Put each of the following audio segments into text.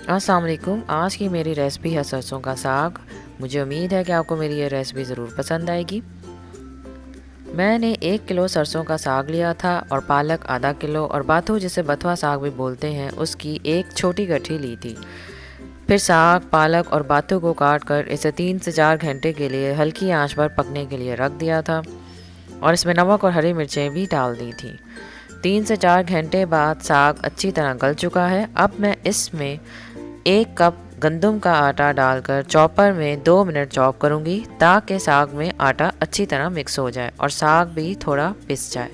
अस्सलाम वालेकुम। आज की मेरी रेसिपी है सरसों का साग। मुझे उम्मीद है कि आपको मेरी ये रेसिपी ज़रूर पसंद आएगी। मैंने 1 किलो सरसों का साग लिया था और पालक आधा किलो और बाथू, जिसे बथुआ साग भी बोलते हैं, उसकी एक छोटी गठरी ली थी। फिर साग, पालक और बाथू को काट कर इसे 3 से 4 घंटे के लिए हल्की आंच पर पकने के लिए रख दिया था और इसमें नमक और हरी मिर्चें भी डाल दी थी। 3 से 4 घंटे बाद साग अच्छी तरह गल चुका है। अब मैं इसमें 1 कप गंदम का आटा डालकर चॉपर में 2 मिनट चॉप करूंगी ताकि साग में आटा अच्छी तरह मिक्स हो जाए और साग भी थोड़ा पिस जाए।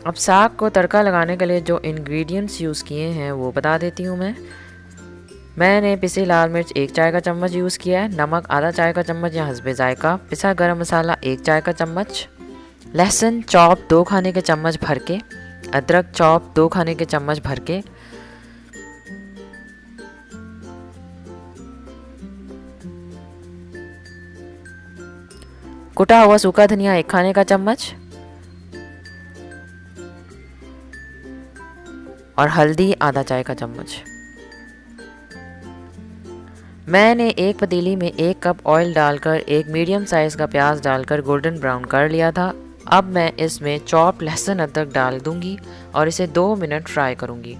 अब साग को तड़का लगाने के लिए जो इंग्रेडिएंट्स यूज़ किए हैं वो बता देती हूँ मैंने पिसी लाल मिर्च 1 चाय का चम्मच यूज़ किया है, नमक आधा चाय का चम्मच या हस्बे जायका, पिसा गरम मसाला 1 चाय का चम्मच, लहसुन चॉप 2 खाने के चम्मच भर के, अदरक चॉप 2 खाने के चम्मच भर के, कुटा हुआ सूखा धनिया 1 खाने का चम्मच और हल्दी आधा चाय का चम्मच। मैंने एक पतीली में 1 कप ऑयल डालकर एक मीडियम साइज़ का प्याज डालकर गोल्डन ब्राउन कर लिया था। अब मैं इसमें चॉप लहसुन अदरक डाल दूंगी और इसे 2 मिनट फ्राई करूंगी।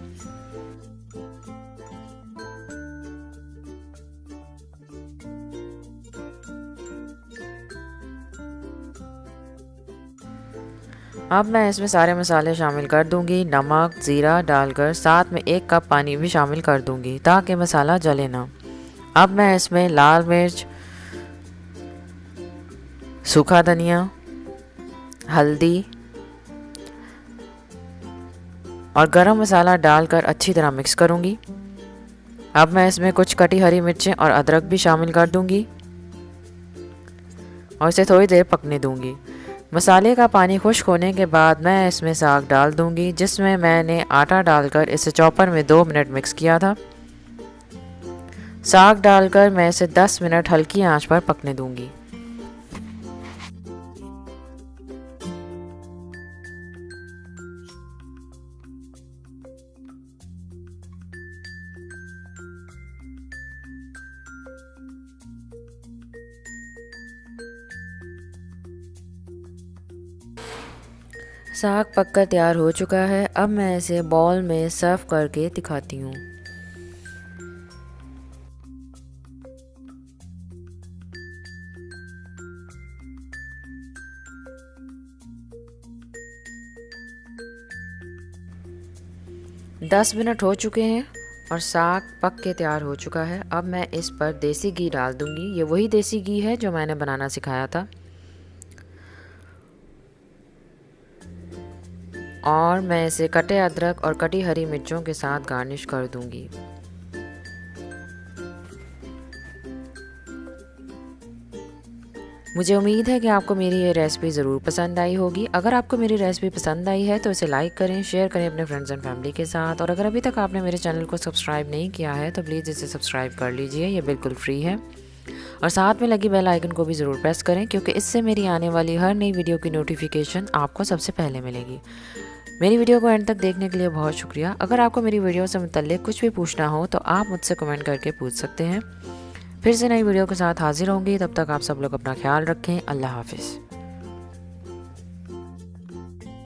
अब मैं इसमें सारे मसाले शामिल कर दूंगी। नमक, ज़ीरा डालकर साथ में 1 कप पानी भी शामिल कर दूंगी ताकि मसाला जले ना। अब मैं इसमें लाल मिर्च, सूखा धनिया, हल्दी और गरम मसाला डालकर अच्छी तरह मिक्स करूंगी। अब मैं इसमें कुछ कटी हरी मिर्चें और अदरक भी शामिल कर दूंगी और इसे थोड़ी देर पकने दूंगी। मसाले का पानी खुश्क होने के बाद मैं इसमें साग डाल दूंगी, जिसमें मैंने आटा डालकर इसे चॉपर में 2 मिनट मिक्स किया था। साग डालकर मैं इसे 10 मिनट हल्की आंच पर पकने दूंगी। साग पककर तैयार हो चुका है। अब मैं इसे बाउल में सर्व करके दिखाती हूँ। दस मिनट हो चुके हैं और साग पक के तैयार हो चुका है। अब मैं इस पर देसी घी डाल दूंगी। ये वही देसी घी है जो मैंने बनाना सिखाया था। और मैं इसे कटे अदरक और कटी हरी मिर्चों के साथ गार्निश कर दूंगी। मुझे उम्मीद है कि आपको मेरी ये रेसिपी ज़रूर पसंद आई होगी। अगर आपको मेरी रेसिपी पसंद आई है तो इसे लाइक करें, शेयर करें अपने फ्रेंड्स एंड फैमिली के साथ। और अगर अभी तक आपने मेरे चैनल को सब्सक्राइब नहीं किया है तो प्लीज़ इसे सब्सक्राइब कर लीजिए, ये बिल्कुल फ्री है। और साथ में लगी बेल आइकन को भी ज़रूर प्रेस करें, क्योंकि इससे मेरी आने वाली हर नई वीडियो की नोटिफिकेशन आपको सबसे पहले मिलेगी। मेरी वीडियो को एंड तक देखने के लिए बहुत शुक्रिया। अगर आपको मेरी वीडियो से मुतल्लिक कुछ भी पूछना हो तो आप मुझसे कमेंट करके पूछ सकते हैं। फिर से नई वीडियो के साथ हाजिर होंगी। तब तक आप सब लोग अपना ख्याल रखें। अल्लाह हाफिज़।